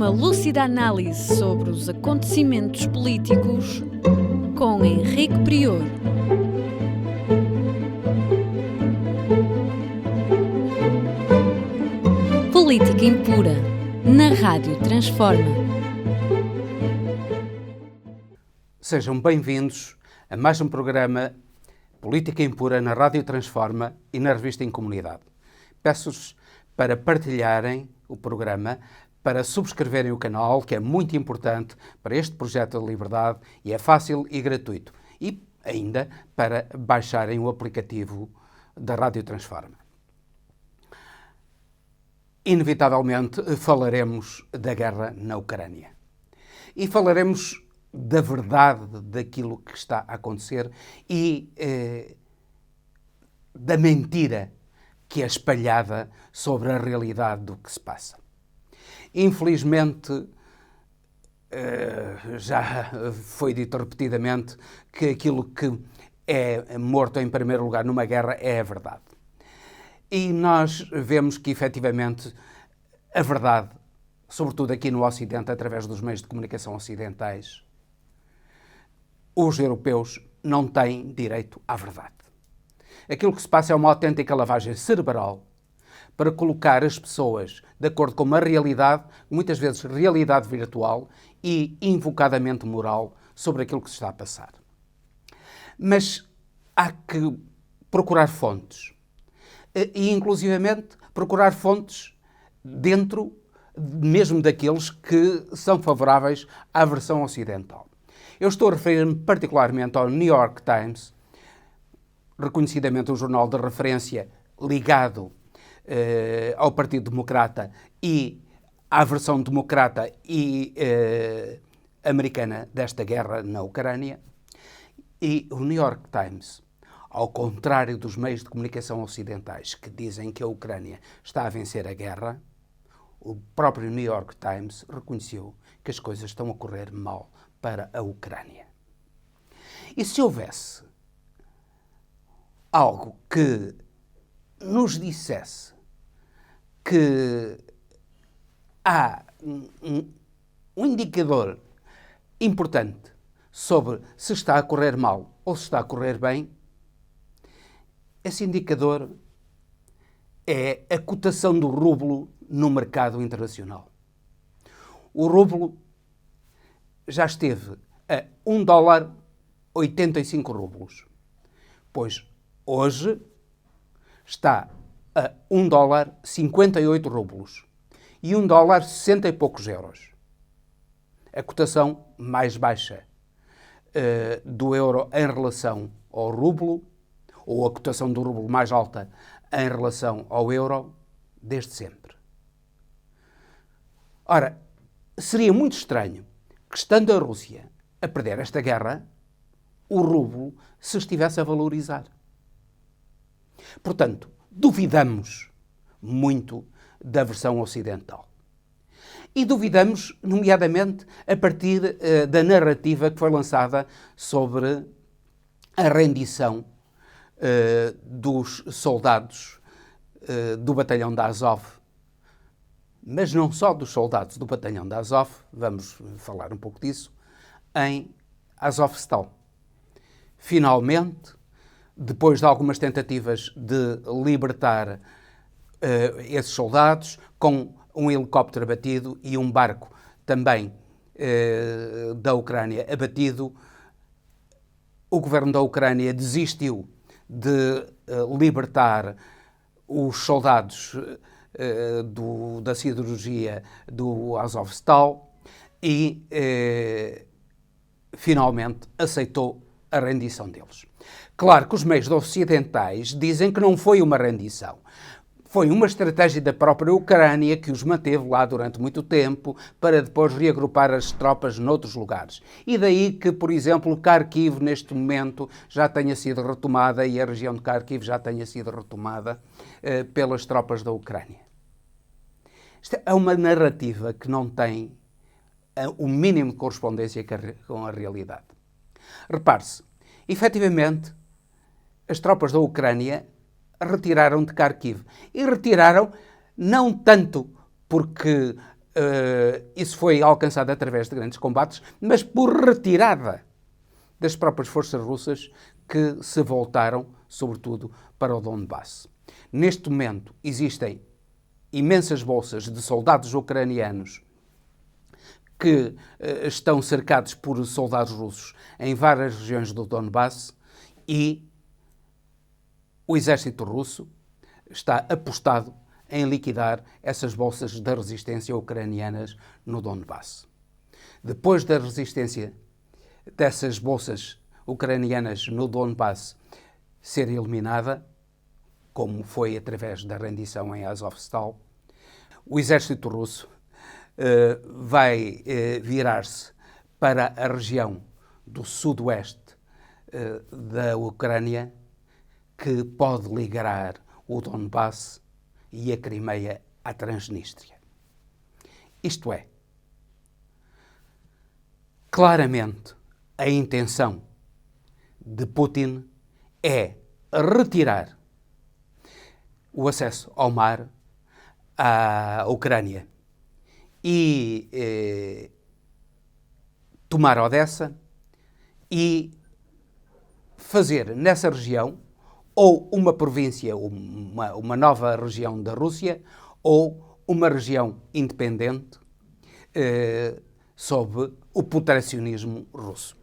Uma lúcida análise sobre os acontecimentos políticos com Henrique Prior. Política impura, na Rádio Transforma. Sejam bem-vindos a mais um programa Política impura na Rádio Transforma e na Revista em Comunidade. Peço-vos para partilharem o programa, para subscreverem o canal, que é muito importante para este projeto de liberdade e é fácil e gratuito. E ainda para baixarem o aplicativo da Rádio Transforma. Inevitavelmente falaremos da guerra na Ucrânia. E falaremos da verdade daquilo que está a acontecer e da mentira que é espalhada sobre a realidade do que se passa. Infelizmente, já foi dito repetidamente que aquilo que é morto em primeiro lugar numa guerra é a verdade. E nós vemos que, efetivamente, a verdade, sobretudo aqui no Ocidente, através dos meios de comunicação ocidentais, os europeus não têm direito à verdade. Aquilo que se passa é uma autêntica lavagem cerebral para colocar as pessoas de acordo com uma realidade, muitas vezes realidade virtual e invocadamente moral, sobre aquilo que se está a passar. Mas há que procurar fontes. E, inclusivamente, procurar fontes dentro mesmo daqueles que são favoráveis à versão ocidental. Eu estou a referir-me particularmente ao New York Times, reconhecidamente um jornal de referência ligado ao Partido Democrata e à versão democrata e americana desta guerra na Ucrânia. E o New York Times, ao contrário dos meios de comunicação ocidentais que dizem que a Ucrânia está a vencer a guerra, o próprio New York Times reconheceu que as coisas estão a correr mal para a Ucrânia. E se houvesse algo que nos dissesse que há um indicador importante sobre se está a correr mal ou se está a correr bem, esse indicador é a cotação do rublo no mercado internacional. O rublo já esteve a $1,85 rublos, pois hoje está a $1,58 rublos e $1,60 e poucos euros. A cotação mais baixa do euro em relação ao rublo, ou a cotação do rublo mais alta em relação ao euro, desde sempre. Ora, seria muito estranho que, estando a Rússia a perder esta guerra, o rublo se estivesse a valorizar. Portanto, duvidamos muito da versão ocidental. E duvidamos, nomeadamente, a partir da narrativa que foi lançada sobre a rendição dos soldados do batalhão da Azov. Mas não só dos soldados do batalhão da Azov, vamos falar um pouco disso, em Azovstal. Finalmente, depois de algumas tentativas de libertar esses soldados, com um helicóptero abatido e um barco também da Ucrânia abatido, o governo da Ucrânia desistiu de libertar os soldados da siderurgia do Azovstal e finalmente aceitou a rendição deles. Claro que os meios ocidentais dizem que não foi uma rendição. Foi uma estratégia da própria Ucrânia que os manteve lá durante muito tempo para depois reagrupar as tropas noutros lugares. E daí que, por exemplo, Kharkiv neste momento já tenha sido retomada e a região de Kharkiv já tenha sido retomada pelas tropas da Ucrânia. Isto é uma narrativa que não tem o mínimo de correspondência com a realidade. Repare-se, efetivamente, as tropas da Ucrânia retiraram de Kharkiv. E retiraram não tanto porque isso foi alcançado através de grandes combates, mas por retirada das próprias forças russas que se voltaram, sobretudo, para o Donbass. Neste momento existem imensas bolsas de soldados ucranianos que estão cercados por soldados russos em várias regiões do Donbass e o exército russo está apostado em liquidar essas bolsas da resistência ucranianas no Donbass. Depois da resistência dessas bolsas ucranianas no Donbass ser eliminada, como foi através da rendição em Azovstal, o exército russo vai virar-se para a região do sudoeste da Ucrânia, que pode ligar o Donbass e a Crimeia à Transnistria. Isto é, claramente a intenção de Putin é retirar o acesso ao mar à Ucrânia e tomar Odessa e fazer nessa região ou uma província, uma nova região da Rússia, ou uma região independente sob o protecionismo russo.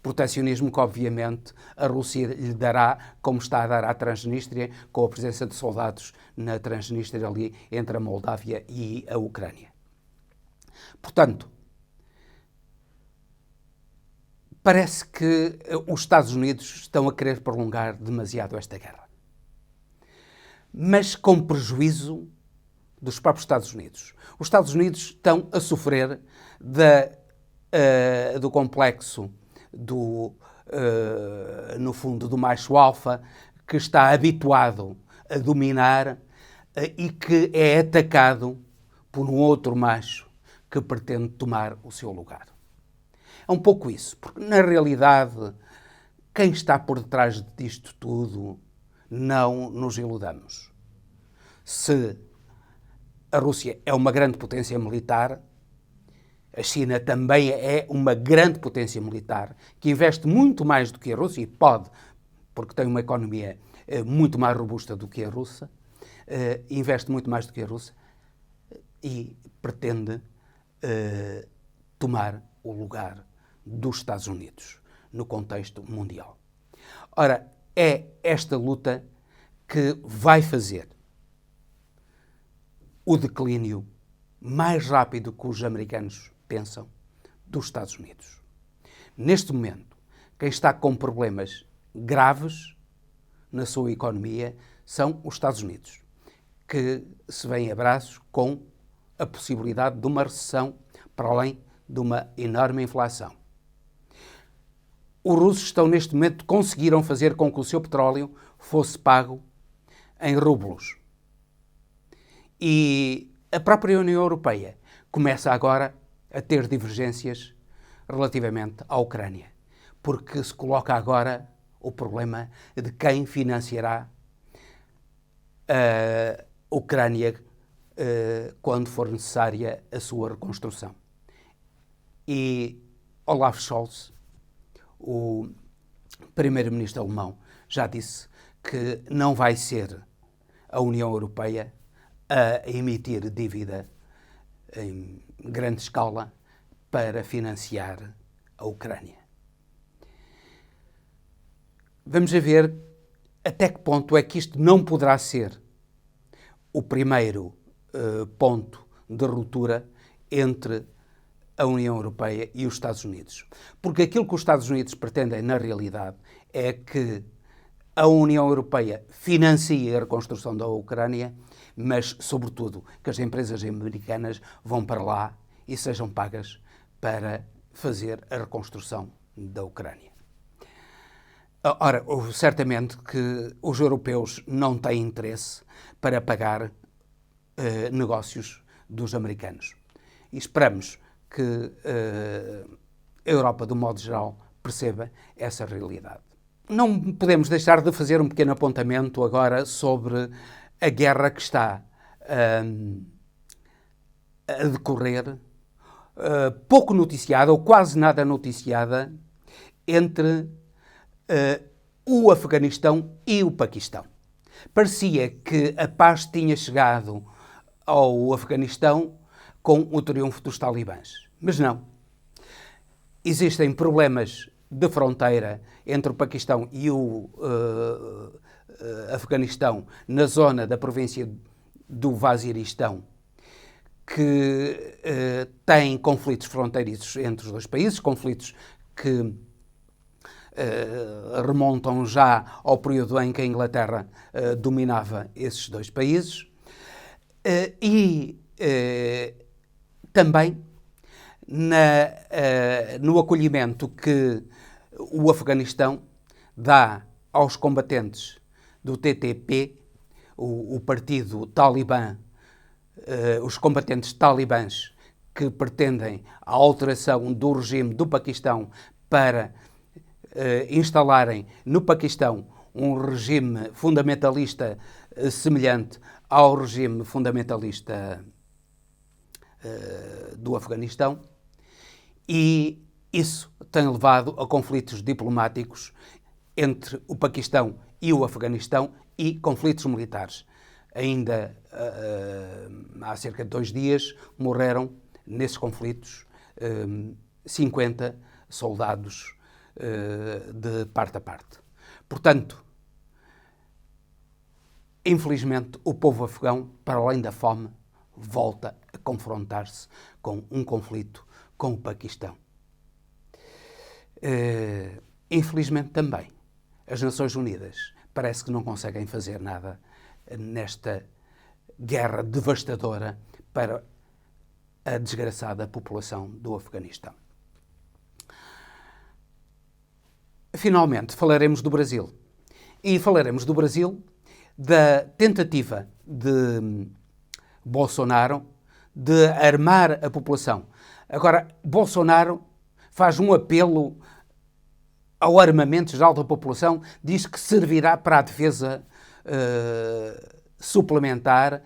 Protecionismo que, obviamente, a Rússia lhe dará, como está a dar à Transnistria, com a presença de soldados na Transnistria ali entre a Moldávia e a Ucrânia. Portanto, parece que os Estados Unidos estão a querer prolongar demasiado esta guerra. Mas com prejuízo dos próprios Estados Unidos. Os Estados Unidos estão a sofrer do complexo no fundo, do macho alfa, que está habituado a dominar e que é atacado por um outro macho que pretende tomar o seu lugar. É um pouco isso, porque na realidade quem está por detrás disto tudo, não nos iludamos. Se a Rússia é uma grande potência militar, a China também é uma grande potência militar, que investe muito mais do que a Rússia, e pode, porque tem uma economia muito mais robusta do que a russa, investe muito mais do que a Rússia e pretende tomar o lugar dos Estados Unidos no contexto mundial. Ora, é esta luta que vai fazer o declínio mais rápido que os americanos pensam dos Estados Unidos. Neste momento, quem está com problemas graves na sua economia são os Estados Unidos, que se vêm a braços com a possibilidade de uma recessão, para além de uma enorme inflação. Os russos estão neste momento, conseguiram fazer com que o seu petróleo fosse pago em rublos. E a própria União Europeia começa agora a ter divergências relativamente à Ucrânia, porque se coloca agora o problema de quem financiará a Ucrânia quando for necessária a sua reconstrução. E Olaf Scholz, o primeiro-ministro alemão, já disse que não vai ser a União Europeia a emitir dívida em grande escala para financiar a Ucrânia. Vamos ver até que ponto é que isto não poderá ser o primeiro ponto de ruptura entre a União Europeia e os Estados Unidos. Porque aquilo que os Estados Unidos pretendem, na realidade, é que a União Europeia financie a reconstrução da Ucrânia, mas, sobretudo, que as empresas americanas vão para lá e sejam pagas para fazer a reconstrução da Ucrânia. Ora, certamente que os europeus não têm interesse para pagar negócios dos americanos. E esperamos que a Europa, de um modo geral, perceba essa realidade. Não podemos deixar de fazer um pequeno apontamento agora sobre a guerra que está a decorrer, pouco noticiada ou quase nada noticiada, entre o Afeganistão e o Paquistão. Parecia que a paz tinha chegado ao Afeganistão com o triunfo dos talibãs. Mas não. Existem problemas de fronteira entre o Paquistão e o Afeganistão na zona da província do Waziristão, que têm conflitos fronteiriços entre os dois países, conflitos que remontam já ao período em que a Inglaterra dominava esses dois países, e também no acolhimento que o Afeganistão dá aos combatentes do TTP, o partido talibã, os combatentes talibãs que pretendem a alteração do regime do Paquistão para instalarem no Paquistão um regime fundamentalista semelhante ao regime fundamentalista do Afeganistão, e isso tem levado a conflitos diplomáticos entre o Paquistão e o Afeganistão e conflitos militares. Ainda há cerca de 2 dias morreram nesses conflitos 50 soldados de parte a parte. Portanto, infelizmente, o povo afegão, para além da fome, volta a confrontar-se com um conflito com o Paquistão. Infelizmente também, as Nações Unidas parece que não conseguem fazer nada nesta guerra devastadora para a desgraçada população do Afeganistão. Finalmente, falaremos do Brasil. E falaremos do Brasil, da tentativa de Bolsonaro de armar a população. Agora, Bolsonaro faz um apelo ao armamento geral da população, diz que servirá para a defesa suplementar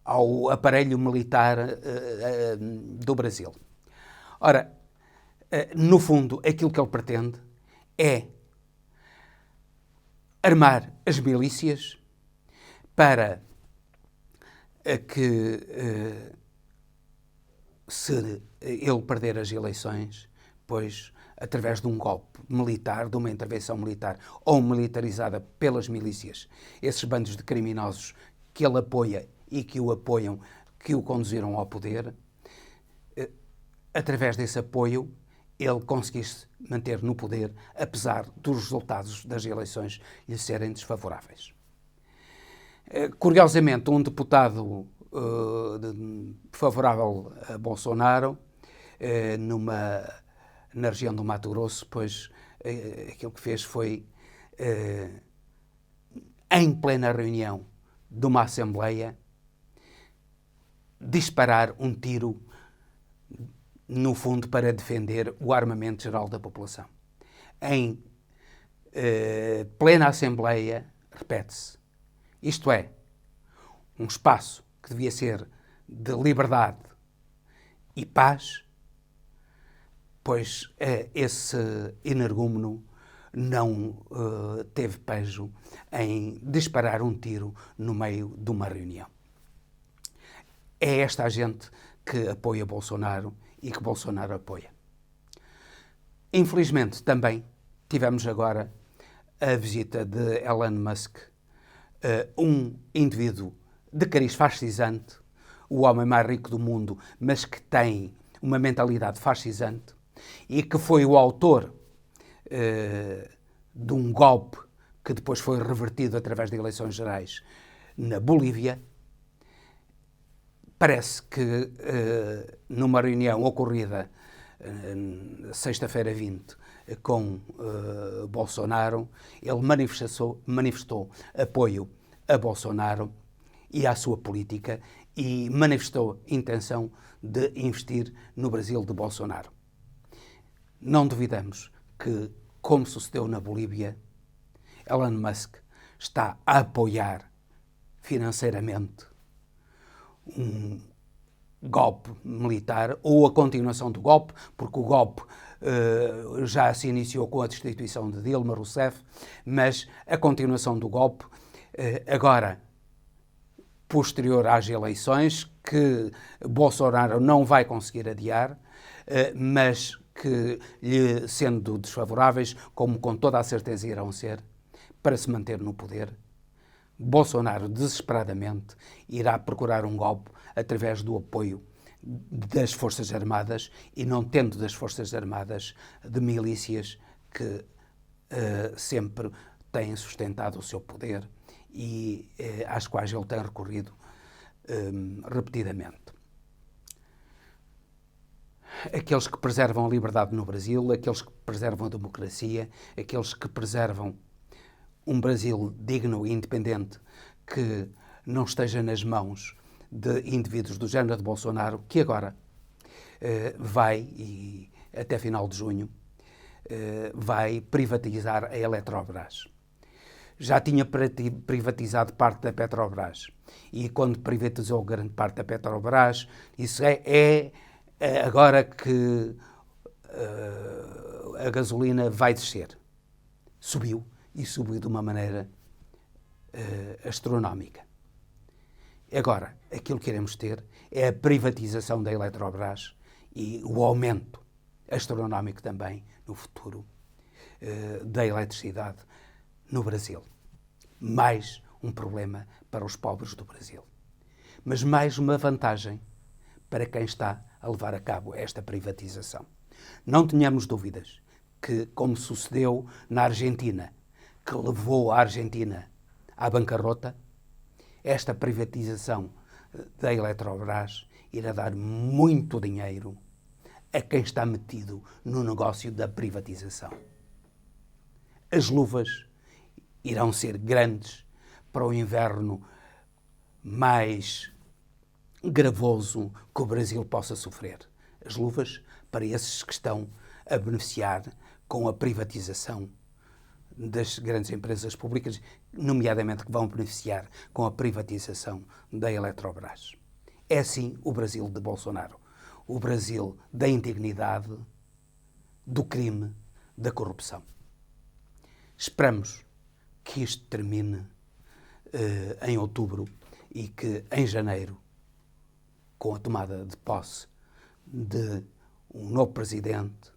ao aparelho militar do Brasil. Ora, no fundo, aquilo que ele pretende é armar as milícias para que, se ele perder as eleições, pois, através de um golpe militar, de uma intervenção militar ou militarizada pelas milícias, esses bandos de criminosos que ele apoia e que o apoiam, que o conduziram ao poder, através desse apoio, ele conseguisse manter no poder, apesar dos resultados das eleições lhe serem desfavoráveis. Curiosamente, um deputado favorável a Bolsonaro, na região do Mato Grosso, pois aquilo que fez foi, em plena reunião de uma Assembleia, disparar um tiro, no fundo, para defender o armamento geral da população. Em plena Assembleia, repete-se, isto é, um espaço que devia ser de liberdade e paz, pois esse energúmeno não teve pejo em disparar um tiro no meio de uma reunião. É esta a gente que apoia Bolsonaro e que Bolsonaro apoia. Infelizmente, também tivemos agora a visita de Elon Musk, um indivíduo de cariz fascisante, o homem mais rico do mundo, mas que tem uma mentalidade fascisante e que foi o autor de um golpe que depois foi revertido através de eleições gerais na Bolívia. Parece que numa reunião ocorrida sexta-feira 20 com Bolsonaro, ele manifestou apoio a Bolsonaro e à sua política e manifestou intenção de investir no Brasil de Bolsonaro. Não duvidamos que, como sucedeu na Bolívia, Elon Musk está a apoiar financeiramente um golpe militar ou a continuação do golpe, porque o golpe já se iniciou com a destituição de Dilma Rousseff, mas a continuação do golpe, agora posterior às eleições, que Bolsonaro não vai conseguir adiar, mas que, lhe sendo desfavoráveis, como com toda a certeza irão ser, para se manter no poder, Bolsonaro desesperadamente irá procurar um golpe através do apoio das Forças Armadas e não tendo das Forças Armadas de milícias que sempre têm sustentado o seu poder e às quais ele tem recorrido repetidamente. Aqueles que preservam a liberdade no Brasil, aqueles que preservam a democracia, aqueles que preservam um Brasil digno e independente que não esteja nas mãos de indivíduos do género de Bolsonaro, que agora vai, e até final de junho, vai privatizar a Eletrobras. Já tinha privatizado parte da Petrobras e quando privatizou grande parte da Petrobras, isso é agora que a gasolina vai descer. Subiu e subiu de uma maneira astronómica. Agora, aquilo que queremos ter é a privatização da Eletrobras e o aumento astronómico também, no futuro, da eletricidade no Brasil. Mais um problema para os pobres do Brasil. Mas mais uma vantagem para quem está a levar a cabo esta privatização. Não tenhamos dúvidas que, como sucedeu na Argentina, que levou a Argentina à bancarrota, esta privatização da Eletrobras irá dar muito dinheiro a quem está metido no negócio da privatização. As luvas irão ser grandes para o inverno mais gravoso que o Brasil possa sofrer. As luvas para esses que estão a beneficiar com a privatização das grandes empresas públicas, nomeadamente que vão beneficiar com a privatização da Eletrobras. É assim o Brasil de Bolsonaro. O Brasil da indignidade, do crime, da corrupção. Esperamos que isto termine em outubro e que em janeiro, com a tomada de posse de um novo presidente,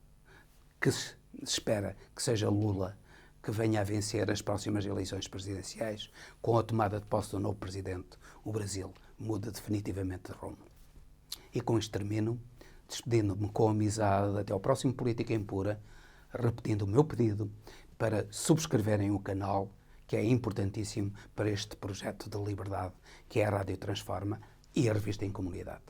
que se espera que seja Lula, que venha a vencer as próximas eleições presidenciais, com a tomada de posse do novo presidente, o Brasil muda definitivamente de rumo. E com isto termino, despedindo-me com amizade até ao próximo Política Impura, repetindo o meu pedido para subscreverem o canal, que é importantíssimo para este projeto de liberdade, que é a Rádio Transforma e a Revista em Comunidade.